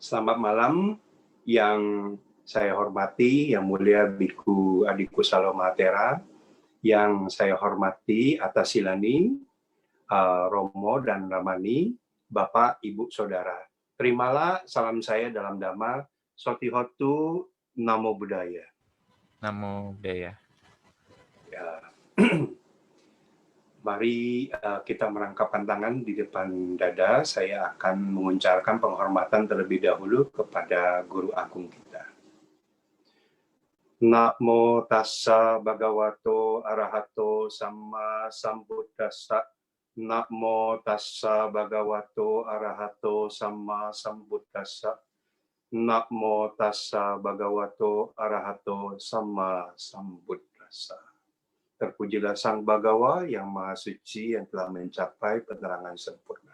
Selamat malam yang saya hormati, yang mulia Biku Adikku Salomatera, yang saya hormati Atas Silani, Romo dan Ramani, Bapak, Ibu, Saudara. Terimalah salam saya dalam Dhamma, Sotihotu, Namo Buddhaya. Namo Buddhaya. Ya. Mari kita merangkapkan tangan di depan dada. Saya akan mengucapkan penghormatan terlebih dahulu kepada Guru Agung kita. Namo tassa bhagavato arahato samma sambuddhassa. Namo tassa bhagavato arahato samma sambuddhassa. Namo tassa bhagavato arahato samma sambuddhassa. Terpujilah Sang Bhagawa yang Maha Suci yang telah mencapai penerangan sempurna.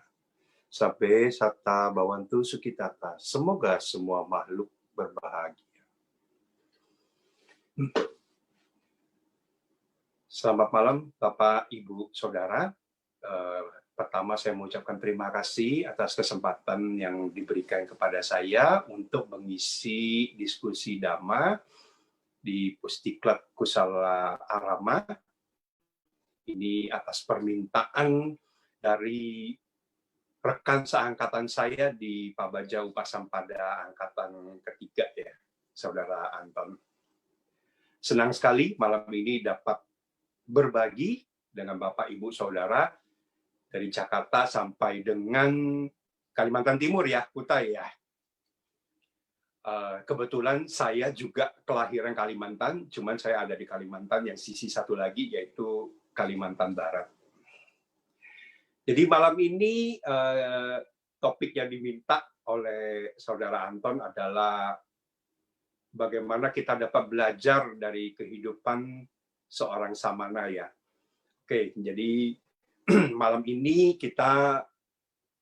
Sabbe satta bhavantu sukhitata. Semoga semua makhluk berbahagia. Selamat malam Bapak, Ibu, Saudara. Pertama saya mengucapkan terima kasih atas kesempatan yang diberikan kepada saya untuk mengisi diskusi Dhamma di Pusdiklat Kusala Arama. Ini atas permintaan dari rekan seangkatan saya di Pabaja Upasampada angkatan ketiga ya, Saudara Anton. Senang sekali malam ini dapat berbagi dengan Bapak, Ibu, Saudara dari Jakarta sampai dengan Kalimantan Timur ya, Kutai ya. Kebetulan saya juga kelahiran Kalimantan, cuman saya ada di Kalimantan yang sisi satu lagi yaitu Kalimantan Barat. Jadi malam ini topik yang diminta oleh Saudara Anton adalah bagaimana kita dapat belajar dari kehidupan seorang samana ya. Oke, jadi malam ini kita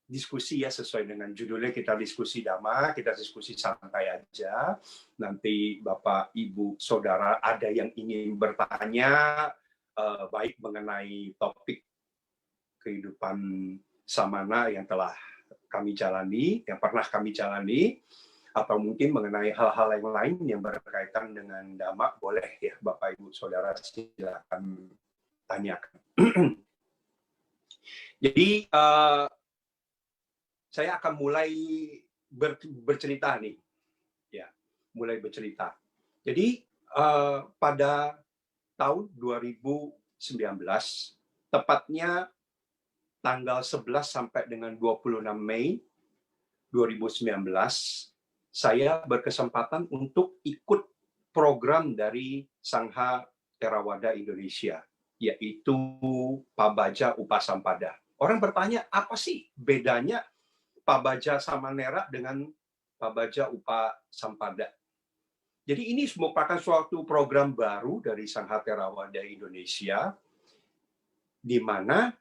diskusi ya sesuai dengan judulnya, kita diskusi Dhamma, kita diskusi santai aja. Nanti Bapak, Ibu, Saudara ada yang ingin bertanya baik mengenai topik kehidupan samana yang telah kami jalani, yang pernah kami jalani, atau mungkin mengenai hal-hal yang lain yang berkaitan dengan Dhamma, boleh ya Bapak, Ibu, Saudara silakan tanyakan. Jadi saya akan mulai bercerita nih, ya, mulai bercerita. Jadi pada tahun 2019, tepatnya tanggal 11 sampai dengan 26 Mei 2019, saya berkesempatan untuk ikut program dari Sangha Theravada Indonesia, yaitu Pabaja Upasampada. Orang bertanya, apa sih bedanya Pabaja Samanera dengan Pabaja Upasampada? Jadi ini merupakan suatu program baru dari Sangha Theravada Indonesia, di mana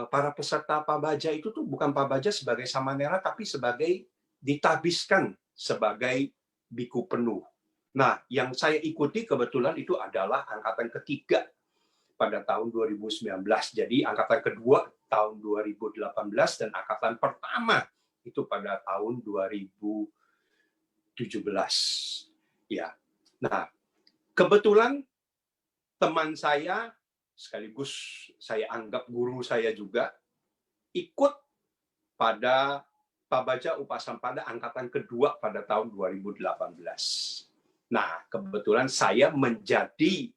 para peserta Pabaja itu tuh bukan Pabaja sebagai Samanera, tapi sebagai ditabiskan sebagai biku penuh. Nah, yang saya ikuti kebetulan itu adalah angkatan ketiga pada tahun 2019. Jadi angkatan kedua tahun 2018 dan angkatan pertama itu pada tahun 2017. Ya. Nah, kebetulan teman saya sekaligus saya anggap guru saya juga ikut pada Pabaja Upasampada angkatan kedua pada tahun 2018. Nah, kebetulan saya menjadi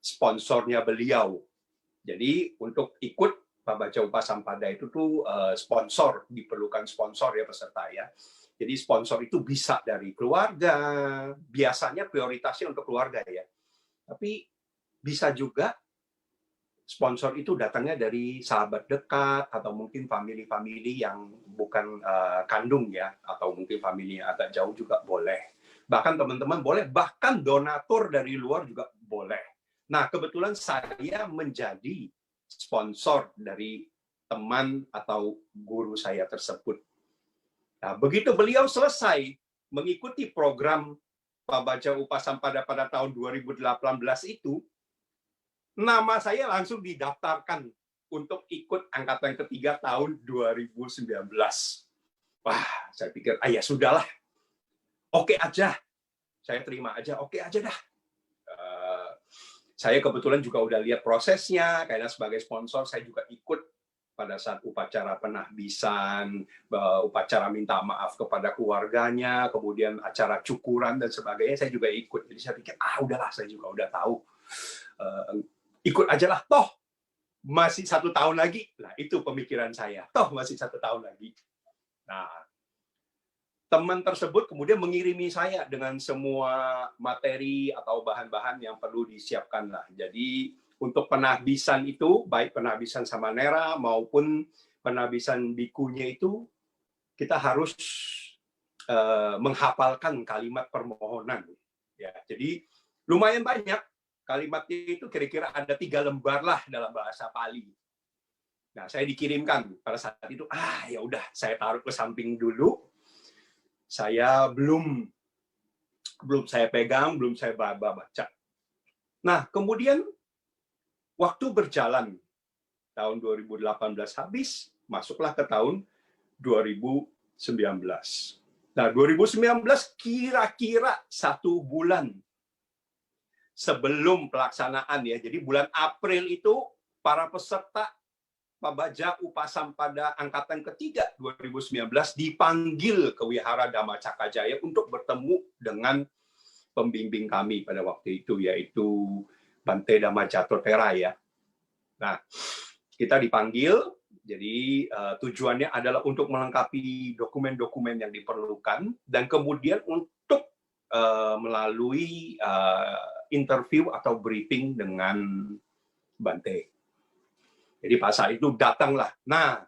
sponsornya beliau. Jadi untuk ikut Pabaja Upasampada itu tuh sponsor, diperlukan sponsor ya peserta ya. Jadi sponsor itu bisa dari keluarga, biasanya prioritasnya untuk keluarga ya. Tapi bisa juga sponsor itu datangnya dari sahabat dekat atau mungkin family-family yang bukan kandung ya, atau mungkin family yang agak jauh juga boleh. Bahkan teman-teman boleh, bahkan donatur dari luar juga boleh. Nah, kebetulan saya menjadi sponsor dari teman atau guru saya tersebut. Nah, begitu beliau selesai mengikuti program Pabaja Upasampada pada tahun 2018 itu, nama saya langsung didaftarkan untuk ikut angkatan ketiga tahun 2019. Wah, saya pikir, ya sudahlah. oke aja, saya terima aja, oke aja dah. Saya kebetulan juga udah lihat prosesnya, karena sebagai sponsor saya juga ikut pada saat upacara penahbisan, upacara minta maaf kepada keluarganya, kemudian acara cukuran dan sebagainya, saya juga ikut. Jadi saya pikir, udahlah, saya juga udah tahu. Ikut aja lah, toh masih 1 tahun lagi. Nah, itu pemikiran saya. Toh masih 1 tahun lagi. Nah, teman tersebut kemudian mengirimi saya dengan semua materi atau bahan-bahan yang perlu disiapkan lah. Jadi untuk penahbisan itu, baik penahbisan Samanera maupun penahbisan bikunya itu, kita harus menghafalkan kalimat permohonan. Ya, jadi lumayan banyak kalimatnya itu, kira-kira ada 3 lembar lah dalam bahasa Pali. Nah, saya dikirimkan pada saat itu, ya udah, saya taruh ke samping dulu. Saya belum saya pegang, belum saya baca. Nah, kemudian waktu berjalan, tahun 2018 habis, masuklah ke tahun 2019. Nah, 2019 kira-kira 1 bulan sebelum pelaksanaan ya. Jadi bulan April itu para peserta Pabaja Upasampada Angkatan Ketiga 2019 dipanggil ke Wihara Dhamma Cakajaya untuk bertemu dengan pembimbing kami pada waktu itu, yaitu Bante Dhamma Jatotera ya. Nah, kita dipanggil, jadi tujuannya adalah untuk melengkapi dokumen-dokumen yang diperlukan, dan kemudian untuk melalui interview atau briefing dengan Bante. Jadi pada saat itu datanglah. Nah,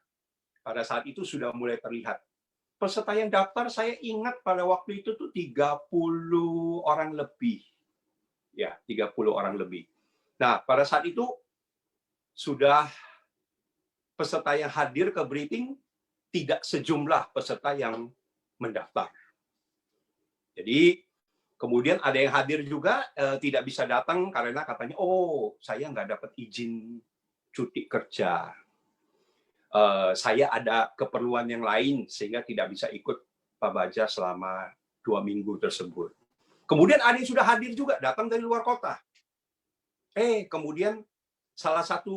pada saat itu sudah mulai terlihat. Peserta yang daftar saya ingat pada waktu itu tuh 30 orang lebih. Ya, 30 orang lebih. Nah, pada saat itu sudah peserta yang hadir ke briefing tidak sejumlah peserta yang mendaftar. Jadi kemudian ada yang hadir juga tidak bisa datang karena katanya, saya nggak dapat izin cuti kerja. Saya ada keperluan yang lain sehingga tidak bisa ikut Pabaja selama 2 minggu tersebut. Kemudian ada yang sudah hadir juga, datang dari luar kota. Kemudian salah satu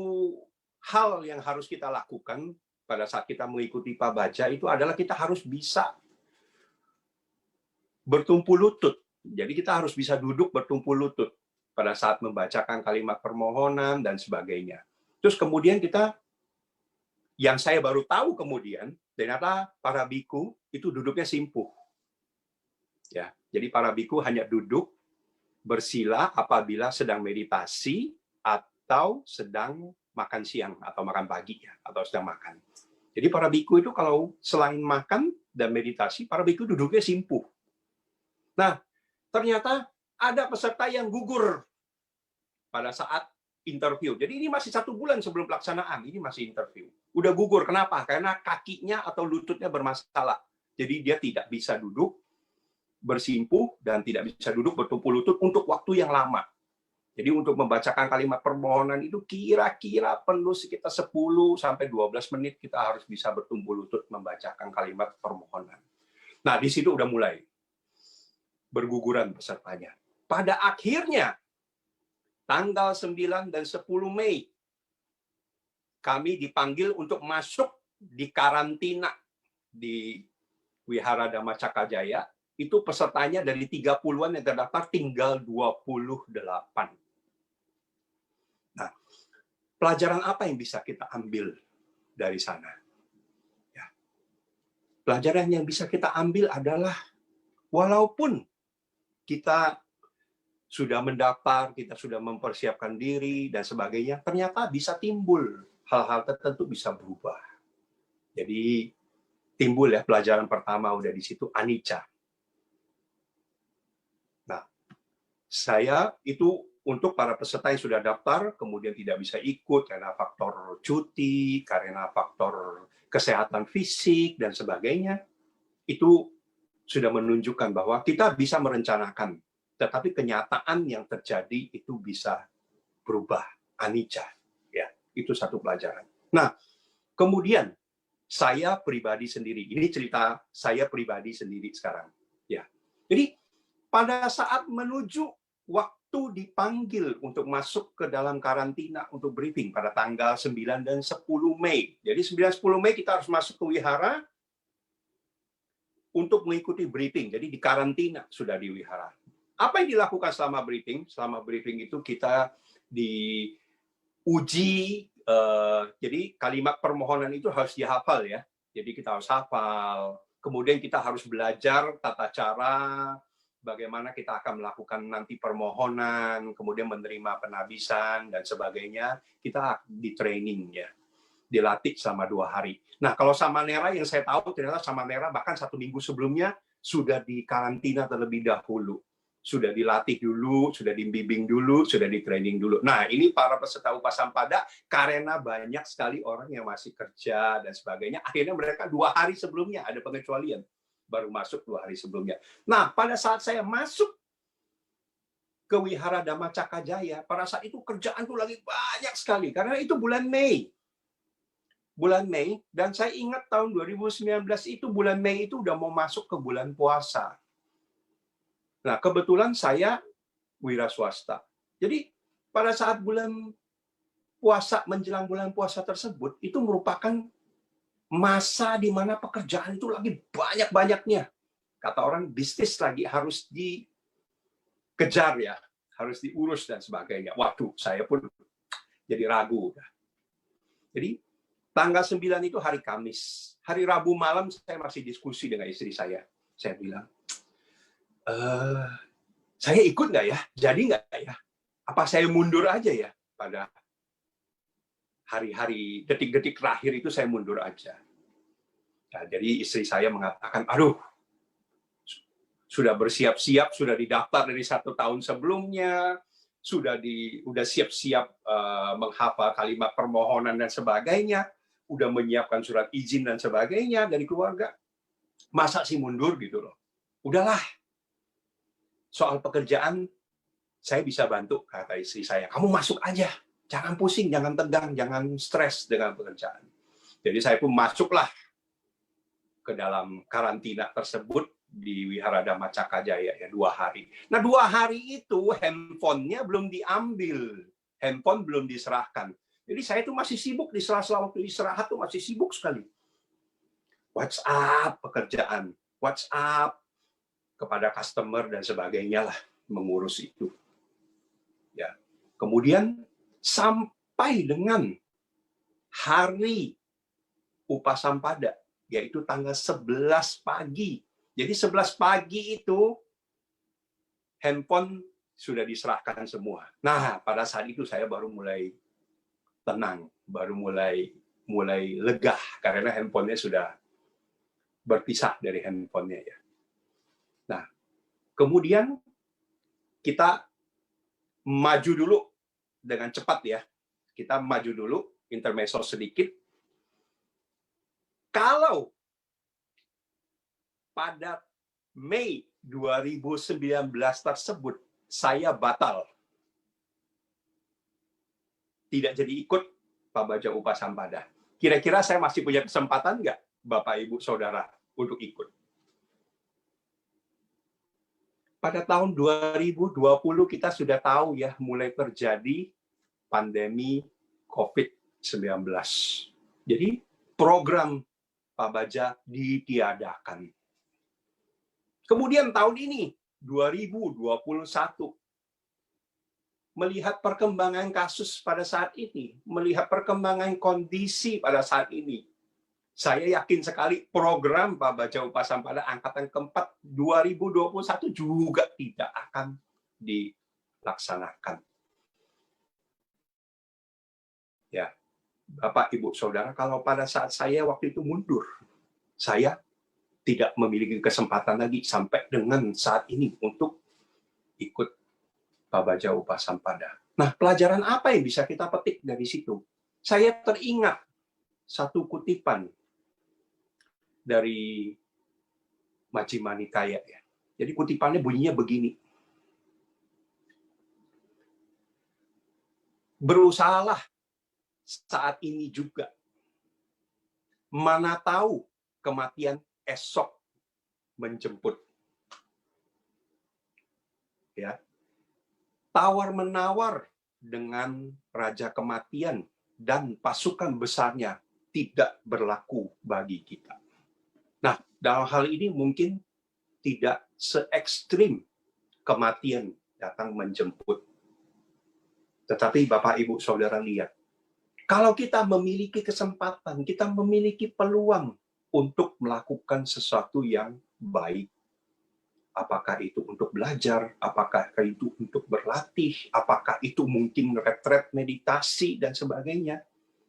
hal yang harus kita lakukan pada saat kita mengikuti Pabaja itu adalah kita harus bisa bertumpu lutut. Jadi kita harus bisa duduk bertumpu lutut pada saat membacakan kalimat permohonan dan sebagainya. Terus kemudian yang saya baru tahu kemudian, ternyata para biku itu duduknya simpuh. Ya, jadi para biku hanya duduk bersila apabila sedang meditasi atau sedang makan siang atau makan pagi ya, atau sedang makan. Jadi para biku itu kalau selain makan dan meditasi, para biku duduknya simpuh. Nah, ternyata ada peserta yang gugur pada saat interview. Jadi ini masih 1 bulan sebelum pelaksanaan, ini masih interview. Udah gugur, kenapa? Karena kakinya atau lututnya bermasalah. Jadi dia tidak bisa duduk bersimpuh dan tidak bisa duduk bertumpu lutut untuk waktu yang lama. Jadi untuk membacakan kalimat permohonan itu kira-kira perlu sekitar 10 sampai 12 menit kita harus bisa bertumpu lutut membacakan kalimat permohonan. Nah, di situ udah mulai berguguran pesertanya. Pada akhirnya tanggal 9 dan 10 Mei, kami dipanggil untuk masuk di karantina di Wihara Dhamma Cakajaya. Itu pesertanya dari 30-an yang terdaftar tinggal 28. Nah, pelajaran apa yang bisa kita ambil dari sana? Ya. Pelajaran yang bisa kita ambil adalah walaupun kita sudah mendaftar, kita sudah mempersiapkan diri, dan sebagainya, ternyata bisa timbul hal-hal tertentu bisa berubah. Jadi, timbul ya pelajaran pertama udah di situ, anicca. Nah, saya itu untuk para peserta yang sudah daftar, kemudian tidak bisa ikut karena faktor cuti, karena faktor kesehatan fisik, dan sebagainya, itu sudah menunjukkan bahwa kita bisa merencanakan, tetapi kenyataan yang terjadi itu bisa berubah, anicca. Ya, itu satu pelajaran. Nah, kemudian saya pribadi sendiri, ini cerita saya pribadi sendiri sekarang. Ya, Jadi pada saat menuju waktu dipanggil untuk masuk ke dalam karantina untuk briefing pada tanggal 9 dan 10 Mei. Jadi 9-10 Mei kita harus masuk ke wihara untuk mengikuti briefing. Jadi di karantina sudah di wihara. Apa yang dilakukan selama briefing? Selama briefing itu kita diuji, jadi kalimat permohonan itu harus dihafal ya. Jadi kita harus hafal. Kemudian kita harus belajar tata cara, bagaimana kita akan melakukan nanti permohonan, kemudian menerima penabisan, dan sebagainya. Kita di training ya, dilatih selama 2 hari. Nah, kalau Samanera yang saya tahu, ternyata Samanera bahkan 1 minggu sebelumnya sudah di karantina terlebih dahulu. Sudah dilatih dulu, sudah dibimbing dulu, sudah di training dulu. Nah, ini para peserta Upasampada, karena banyak sekali orang yang masih kerja dan sebagainya, akhirnya mereka 2 hari sebelumnya, ada pengecualian, baru masuk 2 hari sebelumnya. Nah, pada saat saya masuk ke Wihara Dhamma Cakajaya, pada saat itu kerjaan tuh lagi banyak sekali, karena itu bulan Mei. Bulan Mei, dan saya ingat tahun 2019 itu bulan Mei itu udah mau masuk ke bulan puasa. Nah, kebetulan saya wira swasta. Jadi, pada saat bulan puasa, menjelang bulan puasa tersebut, itu merupakan masa di mana pekerjaan itu lagi banyak-banyaknya. Kata orang, bisnis lagi harus dikejar ya, harus diurus dan sebagainya. Waduh, saya pun jadi ragu. Jadi, tanggal 9 itu hari Kamis. Hari Rabu malam saya masih diskusi dengan istri saya. Saya bilang, saya ikut nggak ya? Jadi nggak ya? Apa saya mundur aja ya? Pada hari-hari, detik-detik terakhir itu saya mundur aja. Nah, jadi istri saya mengatakan, aduh, sudah bersiap-siap, sudah didaftar dari 1 tahun sebelumnya, sudah siap-siap menghafal kalimat permohonan dan sebagainya, udah menyiapkan surat izin dan sebagainya dari keluarga. Masa sih mundur gitu loh? Udahlah, soal pekerjaan saya bisa bantu, kata istri saya. Kamu masuk aja, jangan pusing, jangan tegang, jangan stres dengan pekerjaan. Jadi saya pun masuklah ke dalam karantina tersebut di Wihara Dhamma Cakajaya ya 2 hari. Nah 2 hari itu handphonenya belum diambil, handphone belum diserahkan. Jadi saya tuh masih sibuk di sela-sela waktu istirahat tuh masih sibuk sekali. WhatsApp pekerjaan, WhatsApp kepada customer dan sebagainya lah, mengurus itu. Ya. Kemudian sampai dengan hari Upasampada, yaitu tanggal 11 pagi. Jadi 11 pagi itu handphone sudah diserahkan semua. Nah, pada saat itu saya baru mulai tenang, baru mulai lega karena handphonenya sudah berpisah dari handphonenya ya. Nah, kemudian kita maju dulu dengan cepat ya. Kita maju dulu, intermezzo sedikit. Kalau pada Mei 2019 tersebut saya batal, tidak jadi ikut Pak Baja Upasampada, kira-kira saya masih punya kesempatan nggak, Bapak, Ibu, Saudara, untuk ikut? Pada tahun 2020 kita sudah tahu ya, mulai terjadi pandemi COVID-19. Jadi program Pak Baja ditiadakan. Kemudian tahun ini, 2021, melihat perkembangan kasus pada saat ini, melihat perkembangan kondisi pada saat ini, saya yakin sekali program Pak Baja Upasampada Angkatan ke-4 2021 juga tidak akan dilaksanakan. Ya, Bapak, Ibu, Saudara, kalau pada saat saya waktu itu mundur, saya tidak memiliki kesempatan lagi sampai dengan saat ini untuk ikut Pak Baja Upasampada. Nah, pelajaran apa yang bisa kita petik dari situ? Saya teringat satu kutipan dari Majjhima Nikaya ya. Jadi kutipannya bunyinya begini. Berusahalah saat ini juga. Mana tahu kematian esok menjemput. tawar-menawar dengan Raja Kematian dan pasukan besarnya tidak berlaku bagi kita. Nah, dalam hal ini mungkin tidak se-ekstrim kematian datang menjemput. Tetapi Bapak, Ibu, Saudara lihat, kalau kita memiliki kesempatan, kita memiliki peluang untuk melakukan sesuatu yang baik, apakah itu untuk belajar, apakah itu untuk berlatih, apakah itu mungkin retret meditasi dan sebagainya,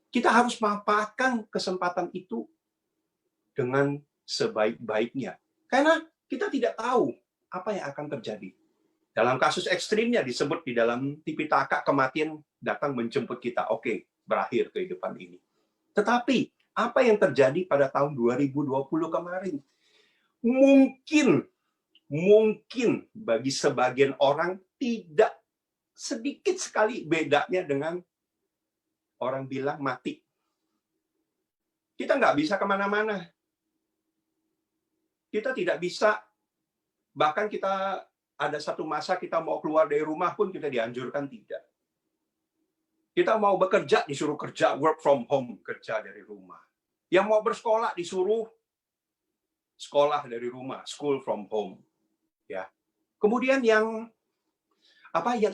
kita harus memanfaatkan kesempatan itu dengan sebaik-baiknya. Karena kita tidak tahu apa yang akan terjadi. Dalam kasus ekstrimnya disebut di dalam Tipitaka, kematian datang menjemput kita. Oke, berakhir kehidupan ini. Tetapi apa yang terjadi pada tahun 2020 kemarin? Mungkin bagi sebagian orang tidak sedikit sekali bedanya dengan orang bilang mati. Kita nggak bisa kemana-mana. Kita tidak bisa, bahkan kita ada satu masa kita mau keluar dari rumah pun kita dianjurkan tidak. Kita mau bekerja, disuruh kerja, work from home, kerja dari rumah. Yang mau bersekolah disuruh sekolah dari rumah, school from home. Ya. Kemudian yang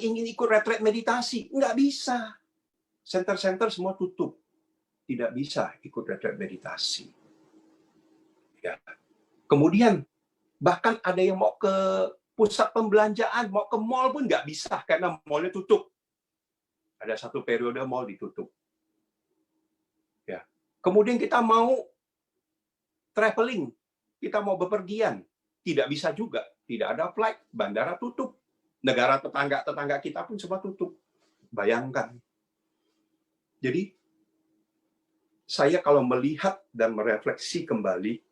ingin ikut retret meditasi, nggak bisa. Center-center semua tutup. Tidak bisa ikut retret meditasi. Ya. Kemudian bahkan ada yang mau ke pusat pembelanjaan, mau ke mall pun nggak bisa karena mallnya tutup. Ada satu periode mall ditutup. Ya. Kemudian kita mau traveling, kita mau bepergian, tidak bisa juga. Tidak ada flight, bandara tutup. Negara tetangga kita pun semua tutup. Bayangkan. Jadi, saya kalau melihat dan merefleksi kembali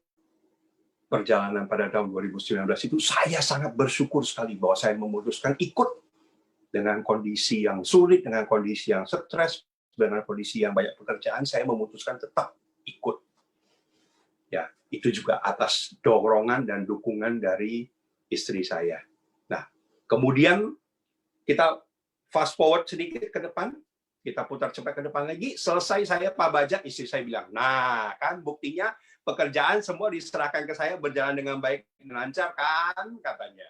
perjalanan pada tahun 2019 itu, saya sangat bersyukur sekali bahwa saya memutuskan ikut dengan kondisi yang sulit, dengan kondisi yang stres, dengan kondisi yang banyak pekerjaan, saya memutuskan tetap ikut. Ya, itu juga atas dorongan dan dukungan dari istri saya. Nah, kemudian kita fast forward sedikit ke depan, kita putar cepat ke depan lagi, selesai saya Pak Baja, istri saya bilang, nah kan buktinya pekerjaan semua diserahkan ke saya berjalan dengan baik dan lancar kan, katanya.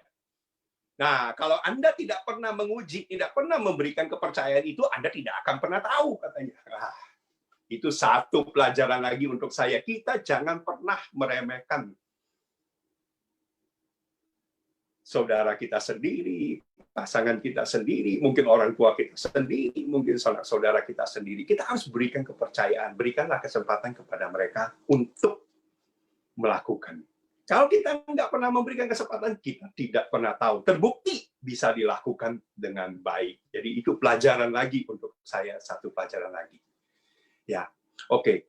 Nah, kalau Anda tidak pernah menguji, tidak pernah memberikan kepercayaan itu, Anda tidak akan pernah tahu, katanya. Nah, itu satu pelajaran lagi untuk saya. Kita jangan pernah meremehkan saudara kita sendiri, pasangan kita sendiri, mungkin orang tua kita sendiri, mungkin saudara kita sendiri. Kita harus berikan kepercayaan, berikanlah kesempatan kepada mereka untuk melakukan. Kalau kita nggak pernah memberikan kesempatan, kita tidak pernah tahu. Terbukti bisa dilakukan dengan baik. Jadi itu pelajaran lagi untuk saya, satu pelajaran lagi. Ya, oke.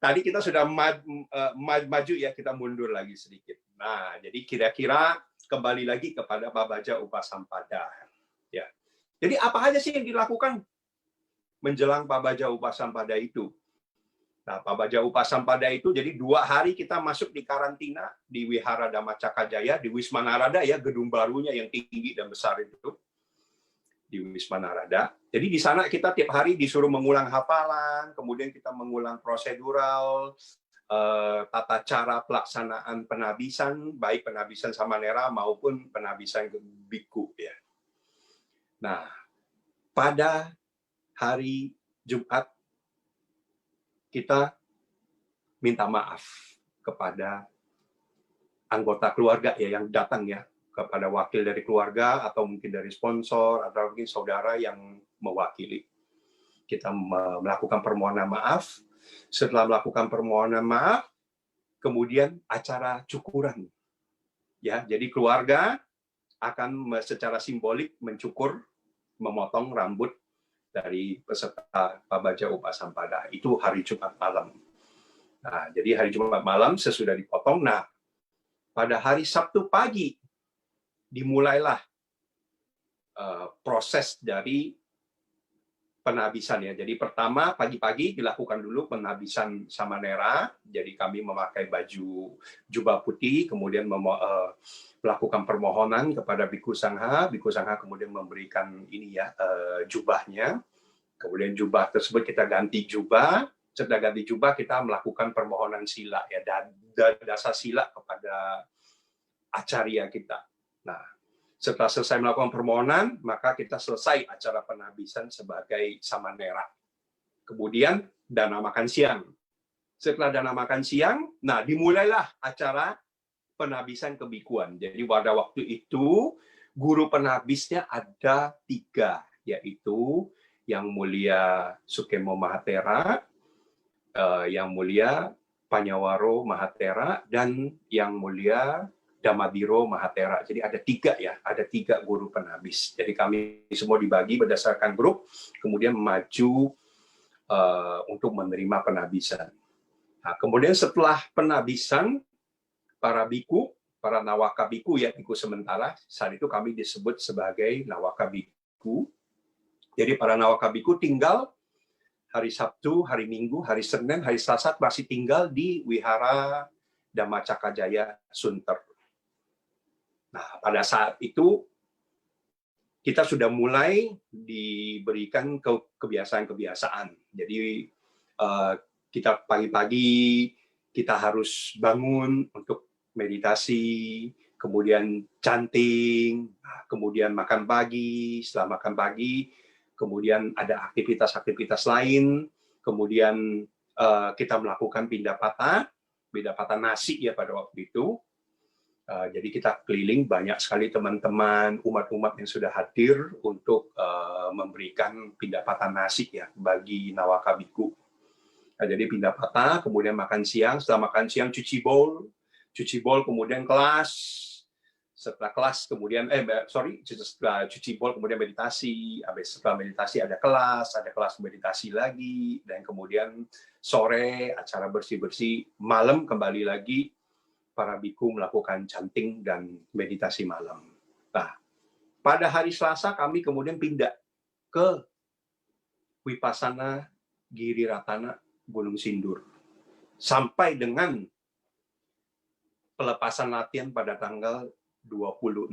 Tadi kita sudah maju ya, kita mundur lagi sedikit. Nah, jadi kira-kira kembali lagi kepada Pak Baja Upasampada. Ya. Jadi apa aja sih yang dilakukan menjelang Pak Baja Upasampada itu? Nah, Pak Baja Upasampada itu, jadi 2 hari kita masuk di karantina di Wihara Dhamma Cakajaya, di Wisma Narada ya, gedung barunya yang tinggi dan besar itu. Di Wisma Narada. Jadi di sana kita tiap hari disuruh mengulang hafalan, kemudian kita mengulang prosedural, tata cara pelaksanaan penabisan, baik penabisan Samanera maupun penabisan Biku. Ya. Nah, pada hari Jumat, kita minta maaf kepada anggota keluarga ya yang datang ya, kepada wakil dari keluarga atau mungkin dari sponsor atau mungkin saudara yang mewakili. Kita melakukan permohonan maaf. Setelah melakukan permohonan maaf, kemudian acara cukuran. Ya, jadi keluarga akan secara simbolik mencukur, memotong rambut dari peserta Pak Baja Upasampada. Itu hari Jumat malam. Nah, jadi hari Jumat malam sesudah dipotong, nah pada hari Sabtu pagi dimulailah proses dari penabisan ya. Jadi pertama pagi-pagi dilakukan dulu penabisan samanera. Jadi kami memakai baju jubah putih, kemudian melakukan permohonan kepada Bhikkhu Sangha. Bhikkhu Sangha kemudian memberikan ini ya jubahnya. Kemudian jubah tersebut kita ganti jubah. Setelah ganti jubah kita melakukan permohonan sila ya, dasar sila kepada acarya kita. Nah, setelah selesai melakukan permohonan, maka kita selesai acara penabisan sebagai samanera. Kemudian dana makan siang. Setelah dana makan siang, nah dimulailah acara penabisan kebikuan. Jadi pada waktu itu guru penabisnya ada 3, yaitu Yang Mulia Sukemo Mahatera, Yang Mulia Panyawaro Mahatera, dan Yang Mulia Damadiro Mahatera. Jadi ada 3 ya, ada 3 guru penabis. Jadi kami semua dibagi berdasarkan grup, kemudian maju untuk menerima penabisan. Nah, kemudian setelah penabisan, para biku, para nawaka biku ya, biku sementara, saat itu kami disebut sebagai nawaka biku. Jadi para nawaka biku tinggal hari Sabtu, hari Minggu, hari Senin, hari Selasa masih tinggal di Wihara Dhammacakajaya Sunter. Nah, pada saat itu kita sudah mulai diberikan kebiasaan-kebiasaan. Jadi kita pagi-pagi kita harus bangun untuk meditasi, kemudian chanting, kemudian makan pagi. Setelah makan pagi, kemudian ada aktivitas-aktivitas lain, kemudian kita melakukan pindapata nasi ya pada waktu itu. Jadi kita keliling, banyak sekali teman-teman umat-umat yang sudah hadir untuk memberikan pindapata nasi ya bagi nawaka biku. Nah, jadi pindapata, kemudian makan siang, setelah makan siang cuci bowl kemudian kelas, setelah kelas kemudian setelah cuci bowl kemudian meditasi, habis setelah meditasi ada kelas meditasi lagi, dan kemudian sore acara bersih-bersih, malam kembali lagi para biku melakukan chanting dan meditasi malam. Nah, pada hari Selasa kami kemudian pindah ke Vipassana Giriratana Gunung Sindur. Sampai dengan pelepasan latihan pada tanggal 26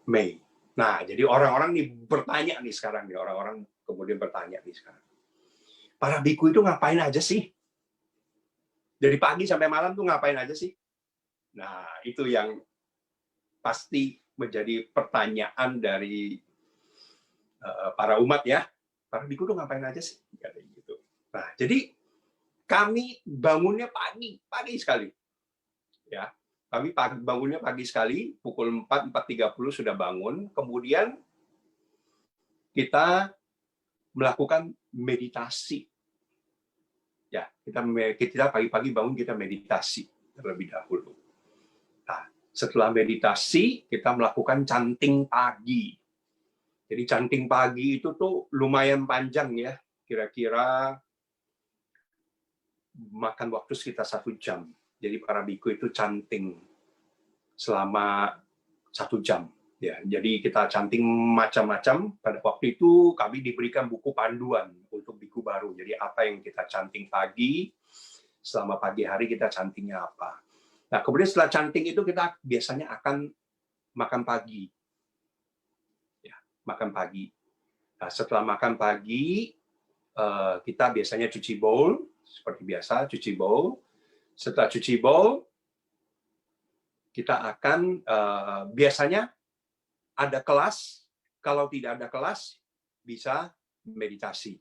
Mei. Nah, jadi orang-orang nih bertanya nih sekarang nih, orang-orang kemudian bertanya nih sekarang. Para biku itu ngapain aja sih? Dari pagi sampai malam tuh ngapain aja sih? Nah, itu yang pasti menjadi pertanyaan dari para umat ya. Para biku tuh ngapain aja sih? Gitu. Nah, jadi kami bangunnya pagi sekali. Ya, kami bangunnya pagi sekali, pukul 4:30 sudah bangun, kemudian kita melakukan meditasi. Ya, kita pagi-pagi bangun kita meditasi terlebih dahulu. Nah, setelah meditasi, kita melakukan chanting pagi. Jadi chanting pagi itu tuh lumayan panjang ya, kira-kira makan waktu sekitar 1 jam. Jadi para biku itu chanting selama 1 jam. Ya, jadi kita chanting macam-macam. Pada waktu itu kami diberikan buku panduan untuk biku baru. Jadi apa yang kita chanting pagi, selama pagi hari kita chantingnya apa. Nah, kemudian setelah chanting itu kita biasanya akan makan pagi. Ya, makan pagi. Nah, setelah makan pagi, kita biasanya cuci bowl, seperti biasa, cuci bowl. Setelah cuci bowl, kita akan biasanya ada kelas. Kalau tidak ada kelas, bisa meditasi.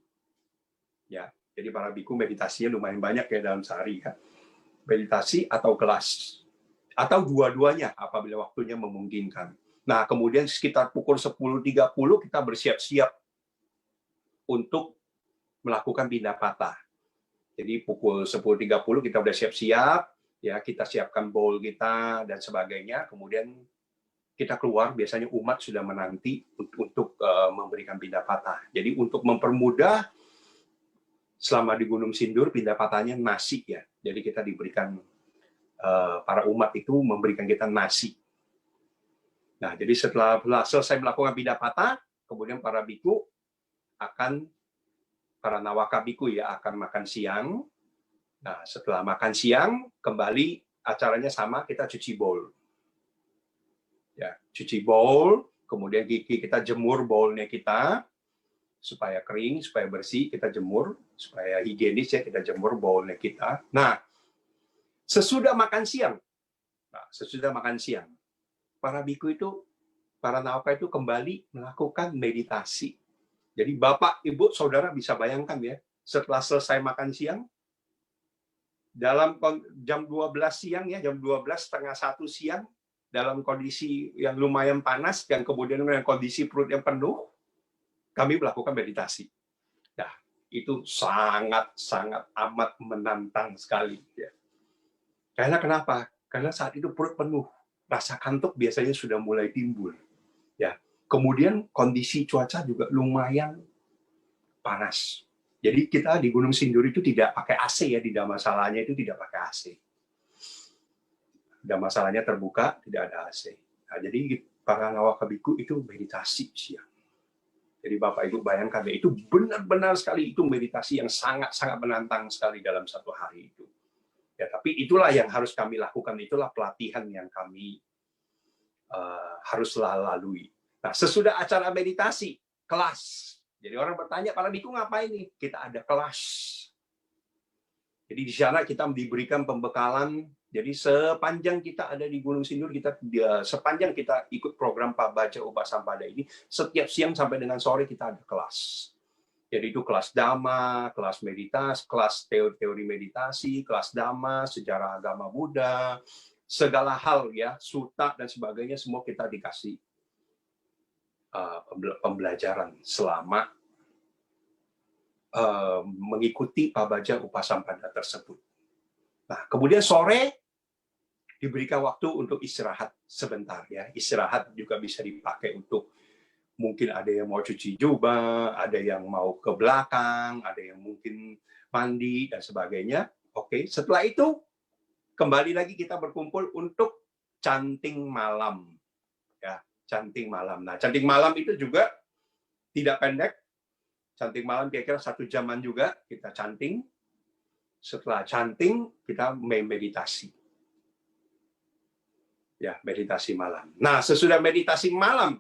Ya, jadi para biku meditasinya lumayan banyak ya dalam sehari kan. Meditasi atau kelas, atau dua-duanya apabila waktunya memungkinkan. Nah, kemudian sekitar pukul 10.30 kita bersiap-siap untuk melakukan pindapata. Jadi pukul 10.30 kita udah siap-siap, ya kita siapkan bowl kita dan sebagainya. Kemudian kita keluar, biasanya umat sudah menanti untuk memberikan pindapata. Jadi untuk mempermudah, selama di Gunung Sindur pindapatanya nasi ya. Jadi kita diberikan, para umat itu memberikan kita nasi. Nah, jadi setelah selesai melakukan pindapata, kemudian para biku akan para nawaka biku ya akan makan siang. Nah, setelah makan siang, kembali acaranya sama, kita cuci bowl. Ya, cuci bowl, kemudian kita jemur bowlnya kita, supaya kering, supaya bersih, kita jemur, supaya higienis ya, kita jemur bowlnya kita. Nah, sesudah makan siang, para biku itu, para nawaka itu kembali melakukan meditasi. Jadi Bapak, Ibu, Saudara bisa bayangkan ya, setelah selesai makan siang, dalam jam 12 siang ya, jam 12 setengah 1 siang, dalam kondisi yang lumayan panas dan kemudian dengan kondisi perut yang penuh, kami melakukan meditasi. Nah, itu sangat amat menantang sekali ya. Karena kenapa? Karena saat itu perut penuh, rasa kantuk biasanya sudah mulai timbul. Ya. Kemudian kondisi cuaca juga lumayan panas. Jadi kita di Gunung Sindur itu tidak pakai AC ya, di Dhammasalanya itu tidak pakai AC. Dhammasalanya terbuka, tidak ada AC. Nah, jadi para nawaka biku itu meditasi siang. Jadi Bapak Ibu bayangkan ya, itu benar-benar sekali itu meditasi yang sangat-sangat menantang sekali dalam satu hari itu. Ya, tapi itulah yang harus kami lakukan, itulah pelatihan yang kami harus lalui. Nah, sesudah acara meditasi, kelas. Jadi orang bertanya, para biku ngapain nih? Kita ada kelas. Jadi di sana kita diberikan pembekalan. Jadi sepanjang kita ada di Gunung Sindur, sepanjang kita ikut program Pabaca Upasampada ini, setiap siang sampai dengan sore kita ada kelas. Jadi itu kelas Dhamma, kelas meditasi, kelas teori meditasi, kelas Dhamma, sejarah agama Buddha, segala hal ya, sutta dan sebagainya semua kita dikasih pembelajaran selama mengikuti Pabaca Upasampada tersebut. Nah, kemudian sore diberikan waktu untuk istirahat sebentar ya. Istirahat juga bisa dipakai untuk mungkin ada yang mau cuci jubah, ada yang mau ke belakang, ada yang mungkin mandi dan sebagainya. Oke, setelah itu kembali lagi kita berkumpul untuk canting malam. Ya, canting malam. Nah, canting malam itu juga tidak pendek. Canting malam kira-kira 1 jaman juga kita canting. Setelah canting, kita meditasi. Ya, meditasi malam. Nah, sesudah meditasi malam,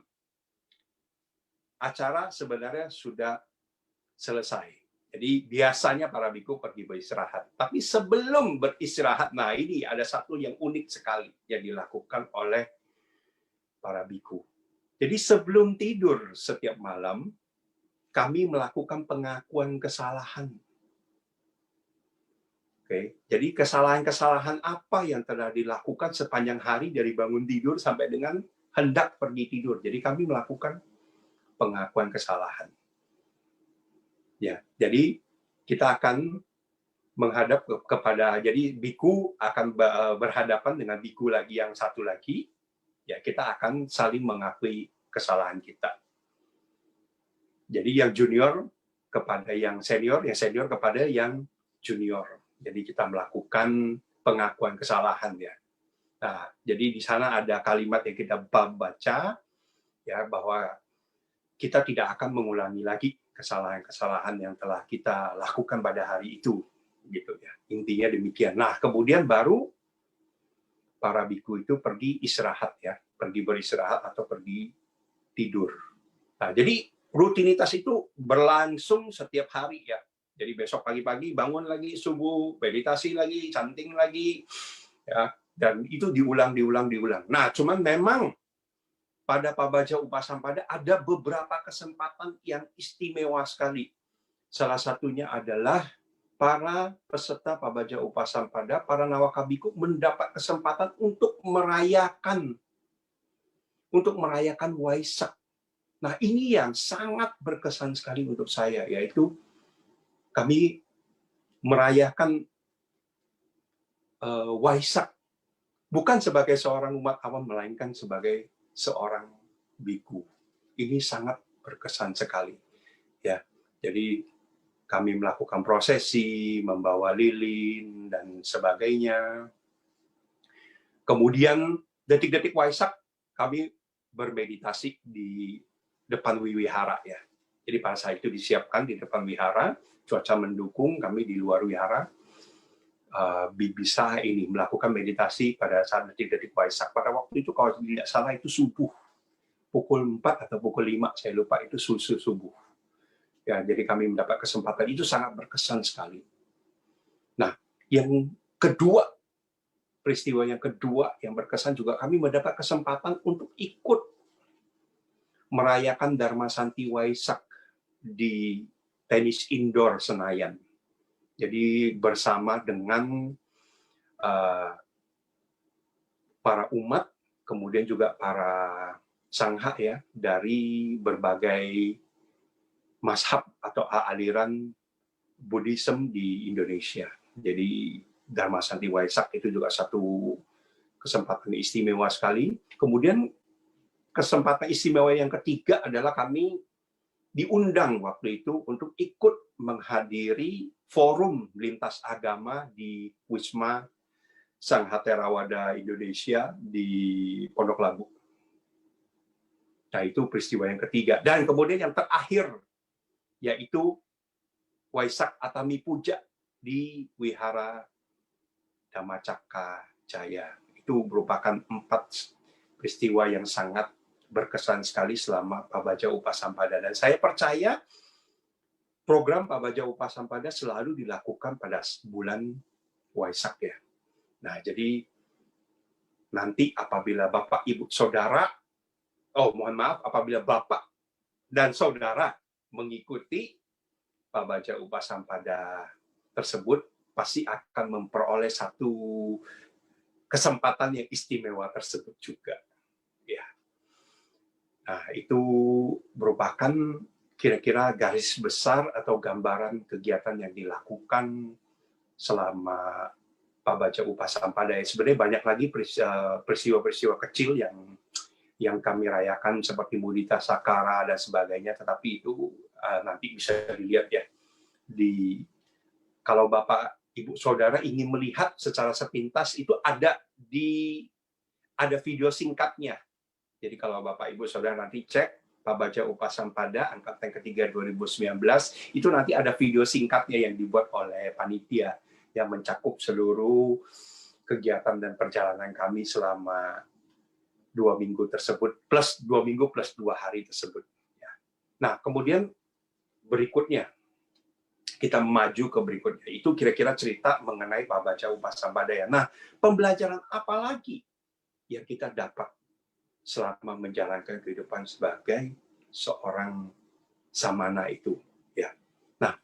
acara sebenarnya sudah selesai. Jadi biasanya para biku pergi beristirahat. Tapi sebelum beristirahat, nah ini ada satu yang unik sekali yang dilakukan oleh para biku. Jadi sebelum tidur setiap malam, kami melakukan pengakuan kesalahan. Oke, jadi kesalahan-kesalahan apa yang telah dilakukan sepanjang hari dari bangun tidur sampai dengan hendak pergi tidur. Jadi kami melakukan pengakuan kesalahan. Ya, jadi kita akan menghadap kepada, jadi biku akan berhadapan dengan biku lagi yang satu lagi. Ya, kita akan saling mengakui kesalahan kita. Jadi yang junior kepada yang senior kepada yang junior. Jadi kita melakukan pengakuan kesalahan ya. Nah, jadi di sana ada kalimat yang kita baca ya, bahwa kita tidak akan mengulangi lagi kesalahan-kesalahan yang telah kita lakukan pada hari itu, gitu ya. Intinya demikian. Nah, kemudian baru para biku itu pergi istirahat ya, pergi beristirahat atau pergi tidur. Nah, jadi rutinitas itu berlangsung setiap hari ya. Jadi besok pagi-pagi bangun lagi, subuh, meditasi lagi, canting lagi, ya, dan itu diulang. Nah, cuman memang pada Pabaca Upasampada ada beberapa kesempatan yang istimewa sekali. Salah satunya adalah para peserta Pabaca Upasampada, para nawaka biku mendapat kesempatan untuk merayakan Waisak. Nah, ini yang sangat berkesan sekali untuk saya, yaitu kami merayakan Waisak bukan sebagai seorang umat awam, melainkan sebagai seorang biku. Ini sangat berkesan sekali. Ya, jadi kami melakukan prosesi, membawa lilin dan sebagainya. Kemudian detik-detik Waisak kami bermeditasi di depan wihara ya. Jadi pada saat itu disiapkan di depan wihara, cuaca mendukung, kami di luar wihara bisa ini melakukan meditasi pada saat detik-detik Waisak. Pada waktu itu kalau tidak salah itu subuh, pukul 4 atau pukul 5, saya lupa, itu subuh. Ya, jadi kami mendapat kesempatan, itu sangat berkesan sekali. Nah, yang kedua, peristiwa yang kedua yang berkesan juga, kami mendapat kesempatan untuk ikut merayakan Dharma Santi Waisak di tenis indoor Senayan. Jadi bersama dengan para umat, kemudian juga para sangha ya dari berbagai mazhab atau aliran Buddhism di Indonesia. Jadi Dharma Santi Waisak itu juga satu kesempatan istimewa sekali. Kemudian kesempatan istimewa yang ketiga adalah kami diundang waktu itu untuk ikut menghadiri forum lintas agama di Wisma Sangha Theravada Indonesia di Pondok Labu. Nah, itu peristiwa yang ketiga. Dan kemudian yang terakhir, yaitu Waisak Atami Puja di Wihara Dhammacakka Jaya. Itu merupakan 4 peristiwa yang sangat berkesan sekali selama Pabaja Upasampada. Dan saya percaya program Pabaja Upasampada selalu dilakukan pada bulan Waisak ya. Nah, jadi nanti apabila Bapak, Ibu, Saudara, apabila Bapak dan Saudara mengikuti Pabaja Upasampada tersebut, pasti akan memperoleh satu kesempatan yang istimewa tersebut juga. Ya. Nah, itu merupakan kira-kira garis besar atau gambaran kegiatan yang dilakukan selama Pabaja Upasampada. Sebenarnya banyak lagi peristiwa-peristiwa kecil yang kami rayakan seperti Mudita Sakara dan sebagainya, tetapi itu nanti bisa dilihat ya kalau Bapak, Ibu, Saudara ingin melihat secara sepintas, itu ada video singkatnya. Jadi kalau Bapak, Ibu, Saudara nanti cek Pabaja Upasampada angkatan ketiga 2019, itu nanti ada video singkatnya yang dibuat oleh panitia yang mencakup seluruh kegiatan dan perjalanan kami selama 2 minggu tersebut, plus 2 minggu plus 2 hari tersebut. Nah, kemudian berikutnya, kita maju ke berikutnya. Itu kira-kira cerita mengenai Pabaja Upasampada ya. Nah, pembelajaran apa lagi yang kita dapat selama menjalankan kehidupan sebagai seorang samana itu? Ya. Nah,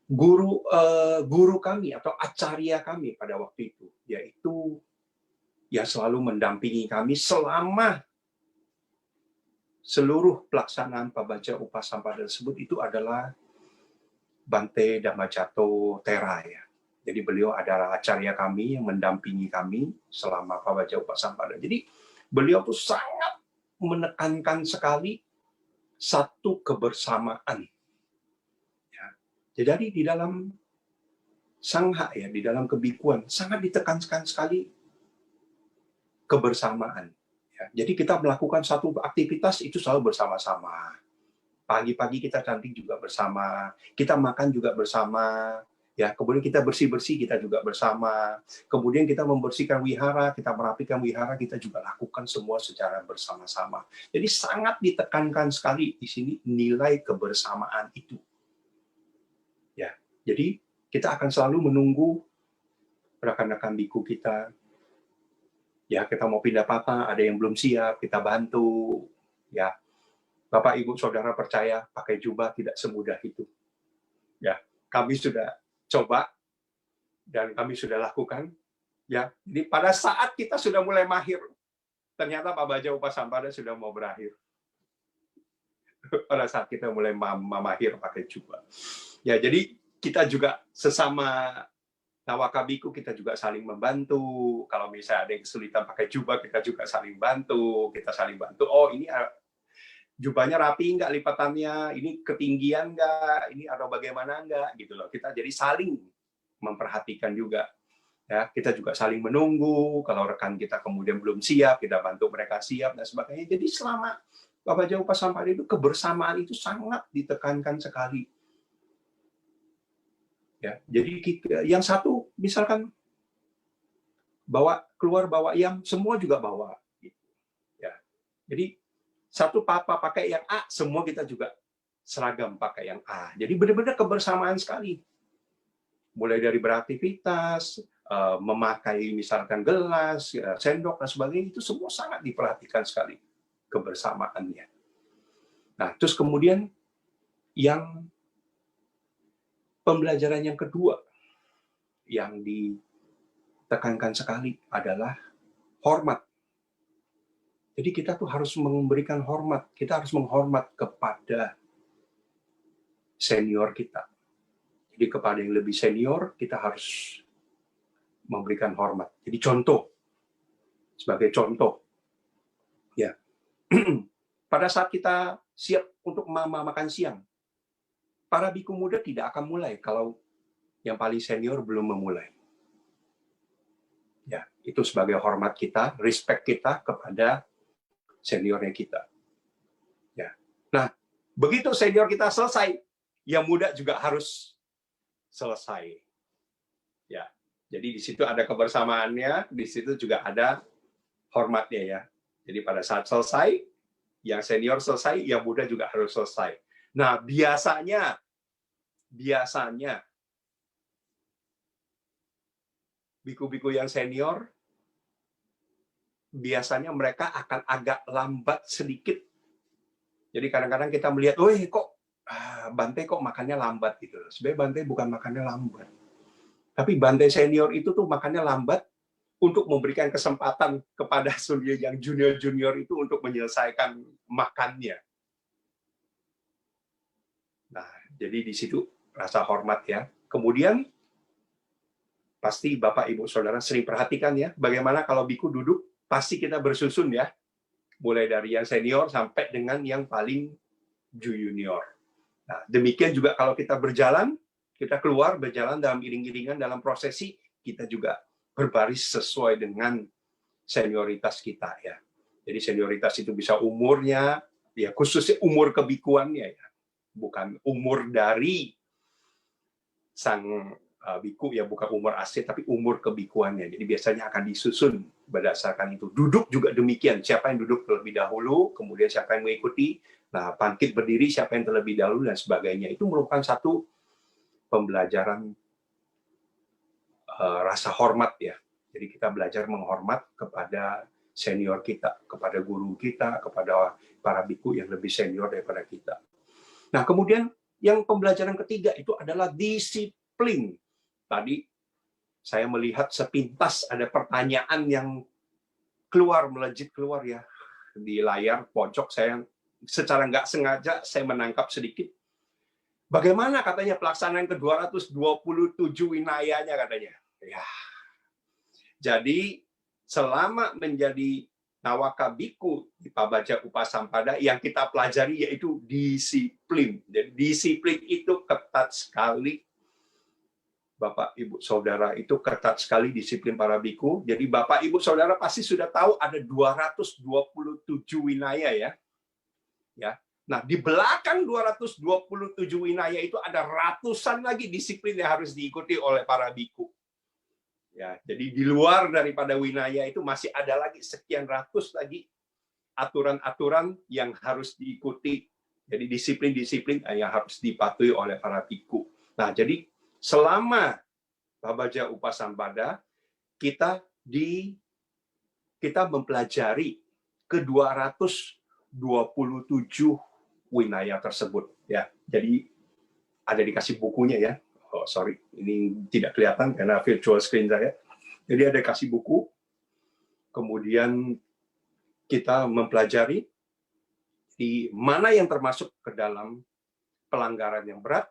guru kami atau acarya kami pada waktu itu, yaitu yang selalu mendampingi kami selama seluruh pelaksanaan Pabaja Upasampada tersebut, itu adalah Bante Dhammajato Thera ya. Jadi beliau adalah acarya kami yang mendampingi kami selama Pabaja Upasampada. Jadi beliau tuh sangat menekankan sekali satu kebersamaan. Ya. Jadi di dalam sangha ya, di dalam kebikuan sangat ditekankan sekali kebersamaan. Ya. Jadi kita melakukan satu aktivitas itu selalu bersama-sama. Pagi-pagi kita cantik juga bersama, kita makan juga bersama, ya. Kemudian kita bersih-bersih kita juga bersama. Kemudian kita membersihkan wihara, kita merapikan wihara, kita juga lakukan semua secara bersama-sama. Jadi sangat ditekankan sekali di sini nilai kebersamaan itu. Ya. Jadi kita akan selalu menunggu rekan-rekan biku kita. Ya, kita mau pindah patah, ada yang belum siap, kita bantu. Ya, Bapak, Ibu, Saudara percaya pakai jubah tidak semudah itu. Ya, kami sudah coba dan kami sudah lakukan. Ya, jadi pada saat kita sudah mulai mahir, ternyata Pabaja Upasampada sudah mau berakhir. Pada saat kita mulai mahir pakai jubah. Ya, jadi kita juga sesama Nawaka Biku kita juga saling membantu. Kalau misalnya ada yang kesulitan pakai jubah, kita juga saling bantu. Kita saling bantu. Oh, ini jubahnya rapi nggak lipatannya? Ini ketinggian nggak? Ini atau bagaimana nggak? Gitu loh. Kita jadi saling memperhatikan juga. Ya, kita juga saling menunggu. Kalau rekan kita kemudian belum siap, kita bantu mereka siap dan sebagainya. Jadi selama Pabaja Upasampada itu kebersamaan itu sangat ditekankan sekali. Ya, jadi yang satu misalkan keluar bawa yang semua juga bawa. Gitu. Ya, jadi satu papa pakai yang A, semua kita juga seragam pakai yang A. Jadi benar-benar kebersamaan sekali. Mulai dari beraktivitas, memakai misalkan gelas, sendok dan sebagainya, itu semua sangat diperhatikan sekali kebersamaannya. Nah, terus kemudian yang pembelajaran yang kedua yang ditekankan sekali adalah hormat. Jadi kita tuh harus memberikan hormat, kita harus menghormat kepada senior kita. Jadi kepada yang lebih senior, kita harus memberikan hormat. Jadi contoh, sebagai contoh, ya, pada saat kita siap untuk makan siang, para biku muda tidak akan mulai kalau yang paling senior belum memulai. Ya, itu sebagai hormat kita, respect kita kepada seniornya kita. Ya. Nah, begitu senior kita selesai, yang muda juga harus selesai. Ya. Jadi di situ ada kebersamaannya, di situ juga ada hormatnya ya. Jadi pada saat selesai, yang senior selesai, yang muda juga harus selesai. Nah, biasanya biku-biku yang senior, biasanya mereka akan agak lambat sedikit. Jadi kadang-kadang kita melihat, kok Bante kok makannya lambat gitu. Sebenarnya Bante bukan makannya lambat. Tapi Bante senior itu tuh makannya lambat untuk memberikan kesempatan kepada yang junior-junior itu untuk menyelesaikan makannya. Nah, jadi di situ rasa hormat ya. Kemudian pasti Bapak Ibu Saudara sering perhatikan ya, bagaimana kalau biku duduk pasti kita bersusun ya. Mulai dari yang senior sampai dengan yang paling junior. Nah, demikian juga kalau kita berjalan, kita keluar berjalan dalam iring-iringan dalam prosesi, kita juga berbaris sesuai dengan senioritas kita ya. Jadi senioritas itu bisa umurnya, ya khususnya umur kebikuannya ya. Bukan umur dari sang biku ya, bukan umur asli tapi umur kebikuannya. Jadi biasanya akan disusun berdasarkan itu. Duduk juga demikian. Siapa yang duduk terlebih dahulu, kemudian siapa yang mengikuti. Nah, bangkit berdiri siapa yang terlebih dahulu dan sebagainya. Itu merupakan satu pembelajaran rasa hormat ya. Jadi kita belajar menghormat kepada senior kita, kepada guru kita, kepada para biku yang lebih senior daripada kita. Nah, kemudian yang pembelajaran ketiga itu adalah disiplin. Tadi saya melihat sepintas ada pertanyaan yang melejit keluar ya di layar pojok. Saya secara nggak sengaja saya menangkap sedikit. Bagaimana katanya pelaksanaan ke-227 winayanya katanya. Ya. Jadi selama menjadi Nawaka Biku di Pabaja Upasampada yang kita pelajari yaitu disiplin. Jadi disiplin itu ketat sekali. Bapak Ibu Saudara itu ketat sekali disiplin para biku. Jadi Bapak Ibu Saudara pasti sudah tahu ada 227 winaya ya. Ya. Nah, di belakang 227 winaya itu ada ratusan lagi disiplin yang harus diikuti oleh para biku. Ya, jadi di luar daripada winaya itu masih ada lagi sekian ratus lagi aturan-aturan yang harus diikuti. Jadi disiplin-disiplin yang harus dipatuhi oleh para biku. Nah, jadi selama Pabaja Upasampada kita mempelajari ke-227 winaya tersebut ya. Jadi ada dikasih bukunya ya. Oh, sorry, ini tidak kelihatan karena virtual screen saya. Jadi ada kasih buku, kemudian kita mempelajari di mana yang termasuk ke dalam pelanggaran yang berat,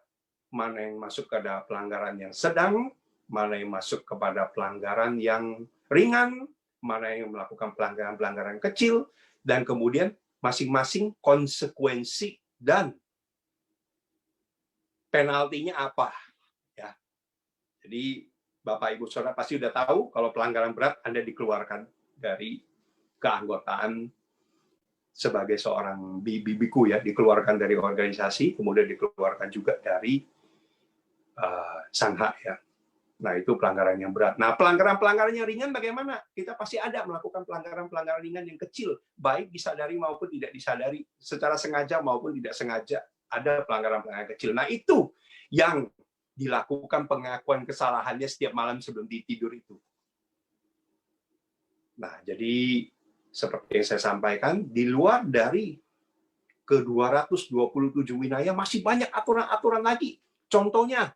mana yang masuk ke dalam pelanggaran yang sedang, mana yang masuk kepada pelanggaran yang ringan, mana yang melakukan pelanggaran-pelanggaran kecil, dan kemudian masing-masing konsekuensi dan penaltinya apa. Jadi Bapak Ibu Saudara pasti sudah tahu kalau pelanggaran berat Anda dikeluarkan dari keanggotaan sebagai seorang biku ya, dikeluarkan dari organisasi, kemudian dikeluarkan juga dari sangha ya. Nah, itu pelanggaran yang berat. Nah, pelanggaran-pelanggaran yang ringan bagaimana? Kita pasti ada melakukan pelanggaran-pelanggaran ringan yang kecil, baik disadari maupun tidak disadari, secara sengaja maupun tidak sengaja. Ada pelanggaran-pelanggaran kecil. Nah, itu yang dilakukan pengakuan kesalahannya setiap malam sebelum tidur itu. Nah, jadi seperti yang saya sampaikan, di luar dari ke 227 wilayah masih banyak aturan-aturan lagi. Contohnya,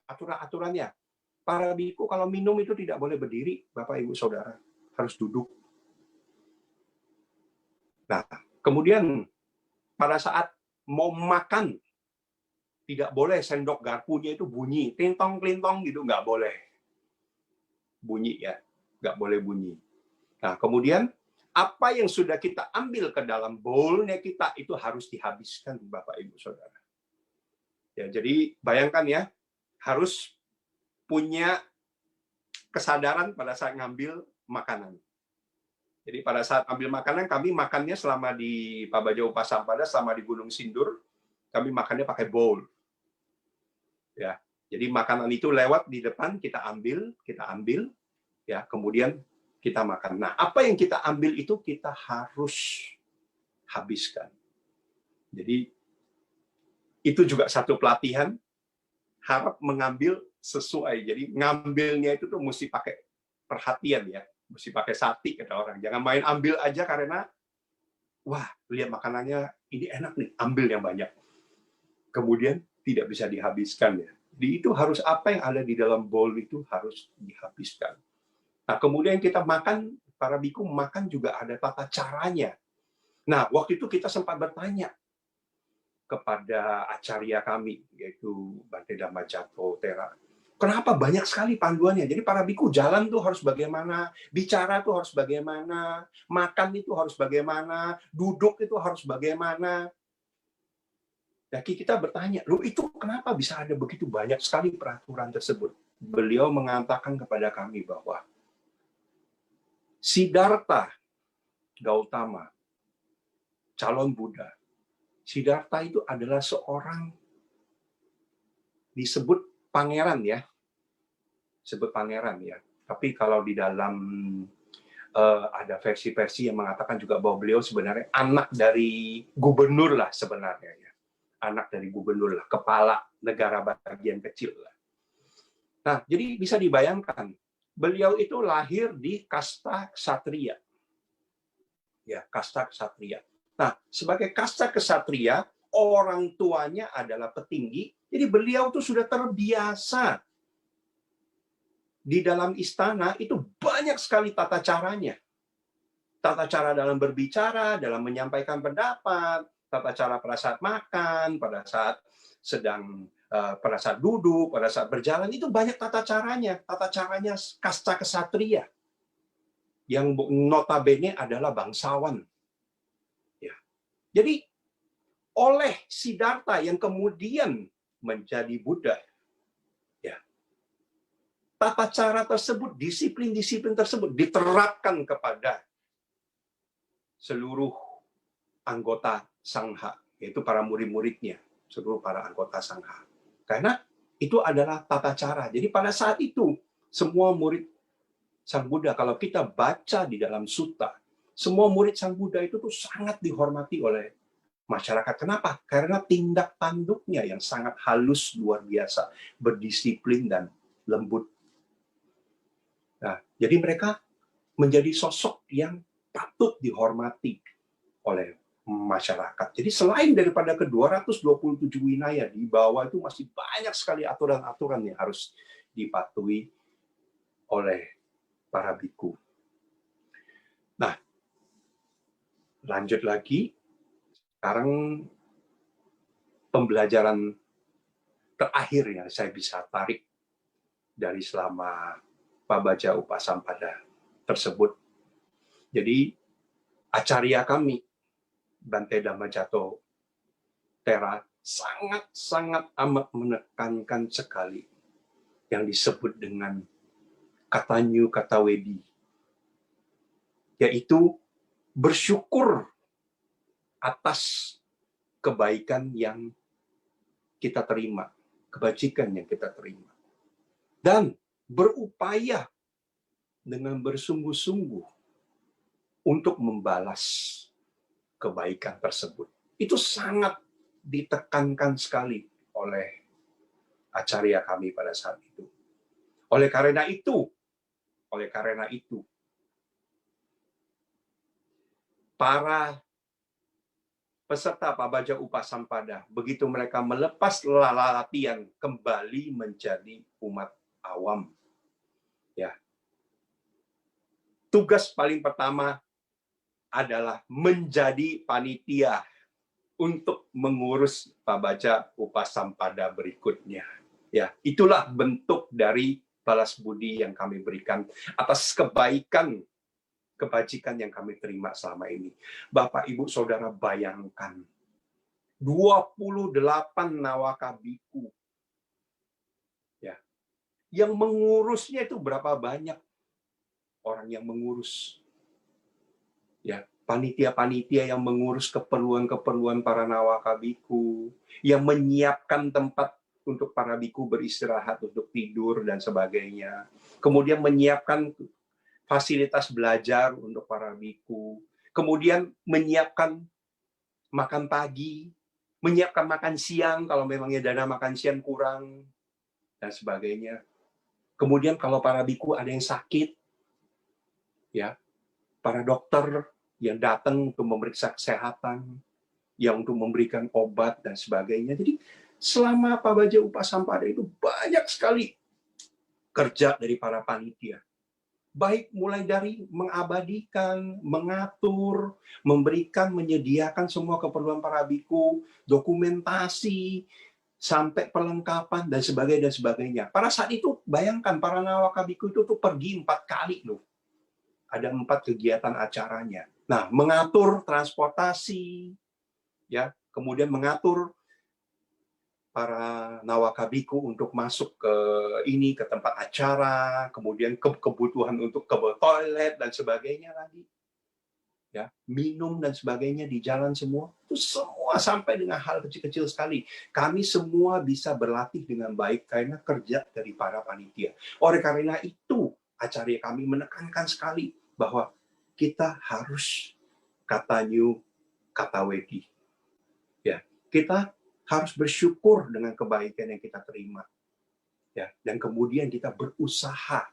aturan-aturannya. Para biku kalau minum itu tidak boleh berdiri, Bapak Ibu Saudara, harus duduk. Nah, kemudian pada saat mau makan, tidak boleh sendok garpunya itu bunyi, klintong-klintong gitu, nggak boleh bunyi ya, nggak boleh bunyi. Nah, kemudian apa yang sudah kita ambil ke dalam bowl-nya kita itu harus dihabiskan, Bapak Ibu Saudara. Ya, jadi bayangkan ya, harus punya kesadaran pada saat ngambil makanan. Jadi pada saat ambil makanan, kami makannya selama di Pabaja Upasampada, selama di Gunung Sindur, kami makannya pakai bowl. Ya, jadi makanan itu lewat di depan, kita ambil, ya, kemudian kita makan. Nah, apa yang kita ambil itu kita harus habiskan. Jadi itu juga satu pelatihan, harap mengambil sesuai. Jadi ngambilnya itu tuh mesti pakai perhatian ya, mesti pakai sati kata orang. Jangan main ambil aja karena wah, lihat makanannya ini enak nih, ambil yang banyak. Kemudian tidak bisa dihabiskan ya. Jadi itu harus apa yang ada di dalam bowl itu harus dihabiskan. Nah, kemudian kita makan, para biku makan juga ada tata caranya. Nah, waktu itu kita sempat bertanya kepada acarya kami, yaitu Bante Dhammajato Tera. Kenapa banyak sekali panduannya? Jadi para biku jalan tuh harus bagaimana, bicara tuh harus bagaimana, makan itu harus bagaimana, duduk itu harus bagaimana. Jadi kita bertanya, loh itu kenapa bisa ada begitu banyak sekali peraturan tersebut? Beliau mengatakan kepada kami bahwa Siddhartha Gautama, calon Buddha, Siddhartha itu adalah seorang disebut pangeran ya, sebut pangeran ya. Tapi kalau di dalam ada versi-versi yang mengatakan juga bahwa beliau sebenarnya anak dari gubernur lah sebenarnya ya, anak dari gubernur lah, kepala negara bagian kecil lah. Nah, jadi bisa dibayangkan beliau itu lahir di kasta ksatria, ya kasta ksatria. Nah, sebagai kasta ksatria, orang tuanya adalah petinggi, jadi beliau tuh sudah terbiasa di dalam istana itu banyak sekali tata caranya. Tata cara dalam berbicara, dalam menyampaikan pendapat, tata cara pada saat makan, pada saat pada saat duduk, pada saat berjalan, itu banyak tata caranya. Tata caranya kasta ksatria, yang notabene adalah bangsawan. Ya. Jadi, oleh Siddhartha yang kemudian menjadi Buddha, ya, tata cara tersebut, disiplin-disiplin tersebut diterapkan kepada seluruh anggota Sangha, yaitu para murid-muridnya, seluruh para anggota Sangha. Karena itu adalah tata cara. Jadi pada saat itu, semua murid Sang Buddha, kalau kita baca di dalam sutta, semua murid Sang Buddha itu tuh sangat dihormati oleh masyarakat. Kenapa? Karena tindak tanduknya yang sangat halus, luar biasa, berdisiplin dan lembut. Nah, jadi mereka menjadi sosok yang patut dihormati oleh masyarakat. Jadi selain daripada ke 227 wilayah, di bawah itu masih banyak sekali aturan-aturan yang harus dipatuhi oleh para biku. Nah, lanjut lagi. Sekarang pembelajaran terakhir yang saya bisa tarik dari selama Pabaja Upasampada tersebut. Jadi, acarya kami, Bante Dhammajato Tera, sangat-sangat amat menekankan sekali yang disebut dengan katanyu katawedi, yaitu bersyukur atas kebaikan yang kita terima. kebajikan yang kita terima. Dan berupaya dengan bersungguh-sungguh untuk membalas kebaikan tersebut. Itu sangat ditekankan sekali oleh acarya kami pada saat itu. Oleh karena itu, para peserta Pabaja Upasampada, begitu mereka melepas latihan, kembali menjadi umat awam. Ya. Tugas paling pertama adalah menjadi panitia untuk mengurus Pabaja Upasampada berikutnya. Ya, itulah bentuk dari balas budi yang kami berikan atas kebaikan, kebajikan yang kami terima selama ini. Bapak, Ibu, Saudara, bayangkan 28 nawaka biku. Ya. Yang mengurusnya itu berapa banyak orang yang mengurus. Ya, panitia-panitia yang mengurus keperluan-keperluan para nawaka biku, yang menyiapkan tempat untuk para biku beristirahat, untuk tidur dan sebagainya. Kemudian menyiapkan fasilitas belajar untuk para biku. Kemudian menyiapkan makan pagi, menyiapkan makan siang kalau memangnya dana makan siang kurang, dan sebagainya. Kemudian kalau para biku ada yang sakit, ya, para dokter yang datang untuk memeriksa kesehatan, yang untuk memberikan obat dan sebagainya. Jadi selama Pabaja Upasampada itu banyak sekali kerja dari para panitia. Baik mulai dari mengabadikan, mengatur, memberikan, menyediakan semua keperluan para biku, dokumentasi, sampai perlengkapan, dan sebagainya. Pada saat itu, bayangkan, para nawaka biku itu tuh pergi 4 kali loh. Ada 4 kegiatan acaranya. Nah, mengatur transportasi, ya, kemudian mengatur para nawaka biku untuk masuk ke tempat acara, kemudian kebutuhan untuk ke toilet dan sebagainya lagi, ya, minum dan sebagainya di jalan semua, itu semua sampai dengan hal kecil-kecil sekali. Kami semua bisa berlatih dengan baik karena kerja dari para panitia. Oleh karena itu, acara kami menekankan sekali bahwa kita harus kata new, kata wedi, ya, kita harus bersyukur dengan kebaikan yang kita terima, ya, dan kemudian kita berusaha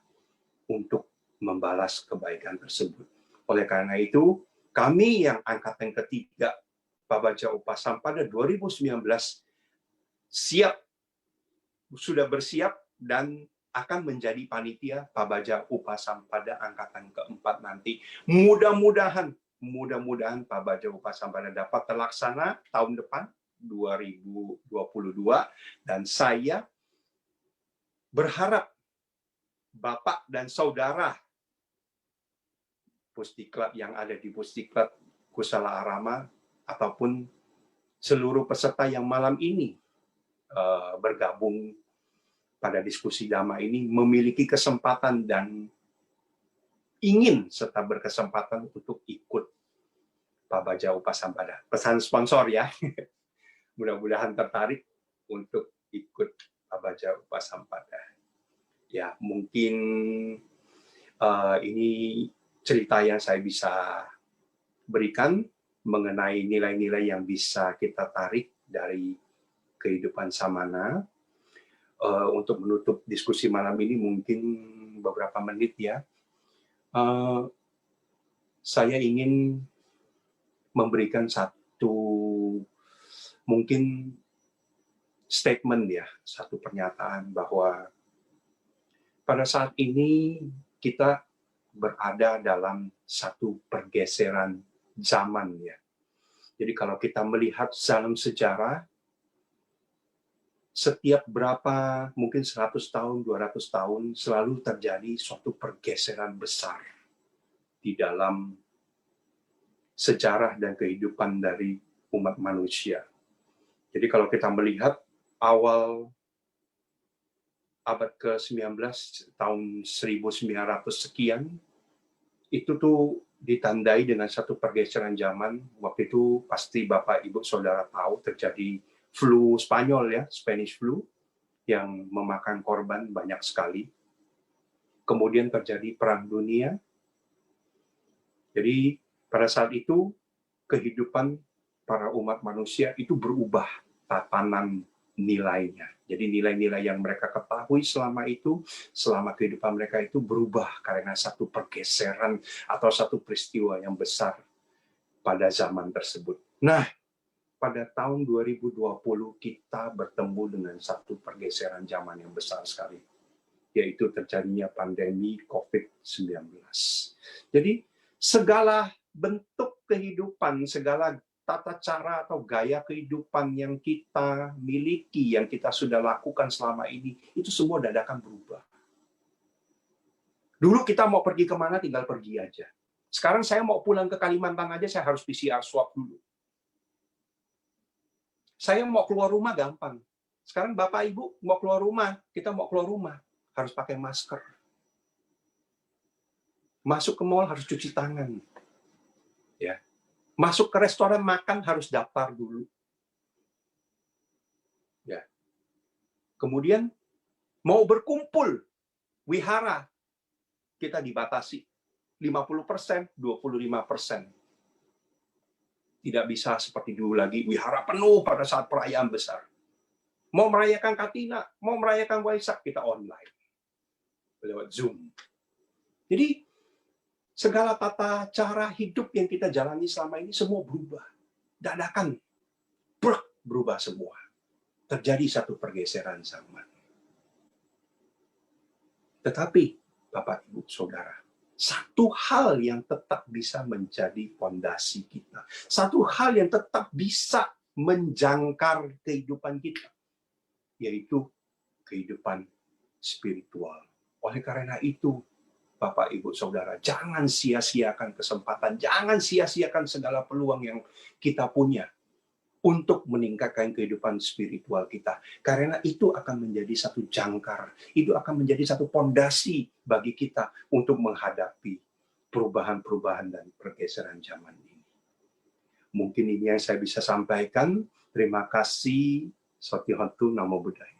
untuk membalas kebaikan tersebut. Oleh karena itu, kami yang angkatan ketiga Pabaja Upasampada 2019 sudah bersiap dan akan menjadi panitia Pabaja Upasampada angkatan keempat nanti. Mudah-mudahan Pabaja Upasampada dapat terlaksana tahun depan 2022, dan saya berharap Bapak dan Saudara Pusdiklat yang ada di Pusdiklat Kusala Arama ataupun seluruh peserta yang malam ini bergabung pada diskusi Dhamma ini memiliki kesempatan dan ingin serta berkesempatan untuk ikut Pabaja Upasampada. Pesan sponsor ya. Mudah-mudahan tertarik untuk ikut Pabaja Upasampada. Ya, mungkin ini cerita yang saya bisa berikan mengenai nilai-nilai yang bisa kita tarik dari kehidupan samana. Untuk menutup diskusi malam ini mungkin beberapa menit ya. Saya ingin memberikan satu mungkin statement ya, satu pernyataan bahwa pada saat ini kita berada dalam satu pergeseran zaman ya. Jadi kalau kita melihat dalam sejarah, setiap berapa, mungkin 100 tahun, 200 tahun, selalu terjadi suatu pergeseran besar di dalam sejarah dan kehidupan dari umat manusia. Jadi kalau kita melihat awal abad ke-19, tahun 1900 sekian, itu tuh ditandai dengan satu pergeseran zaman. Waktu itu pasti Bapak Ibu Saudara tahu terjadi flu Spanyol ya, Spanish flu. yang memakan korban banyak sekali. Kemudian terjadi perang dunia. Jadi pada saat itu kehidupan para umat manusia itu berubah tatanan nilainya. Jadi nilai-nilai yang mereka ketahui selama itu, selama kehidupan mereka itu berubah karena satu pergeseran atau satu peristiwa yang besar pada zaman tersebut. Nah, pada tahun 2020 kita bertemu dengan satu pergeseran zaman yang besar sekali, yaitu terjadinya pandemi COVID-19. Jadi segala bentuk kehidupan, segala tata cara atau gaya kehidupan yang kita miliki, yang kita sudah lakukan selama ini, itu semua dadakan berubah. Dulu kita mau pergi kemana tinggal pergi aja. Sekarang saya mau pulang ke Kalimantan aja, saya harus PCR swab dulu. Saya mau keluar rumah gampang. Sekarang Bapak Ibu mau keluar rumah, kita mau keluar rumah, harus pakai masker. Masuk ke mall harus cuci tangan. Ya. Masuk ke restoran makan harus daftar dulu. Ya. Kemudian mau berkumpul, wihara, kita dibatasi 50%, 25%. Tidak bisa seperti dulu lagi, wihara penuh pada saat perayaan besar. Mau merayakan Katina, mau merayakan Waisak, kita online. Lewat Zoom. Jadi, segala tata cara hidup yang kita jalani selama ini semua berubah. Dadakan, berubah semua. Terjadi satu pergeseran zaman. Tetapi, Bapak, Ibu, Saudara, satu hal yang tetap bisa menjadi fondasi kita. Satu hal yang tetap bisa menjangkar kehidupan kita. Yaitu kehidupan spiritual. Oleh karena itu, Bapak, Ibu, Saudara, jangan sia-siakan kesempatan, jangan sia-siakan segala peluang yang kita punya untuk meningkatkan kehidupan spiritual kita. Karena itu akan menjadi satu jangkar, itu akan menjadi satu fondasi bagi kita untuk menghadapi perubahan-perubahan dan pergeseran zaman ini. Mungkin ini yang saya bisa sampaikan. Terima kasih. Sotihotu Namo Buddhaya.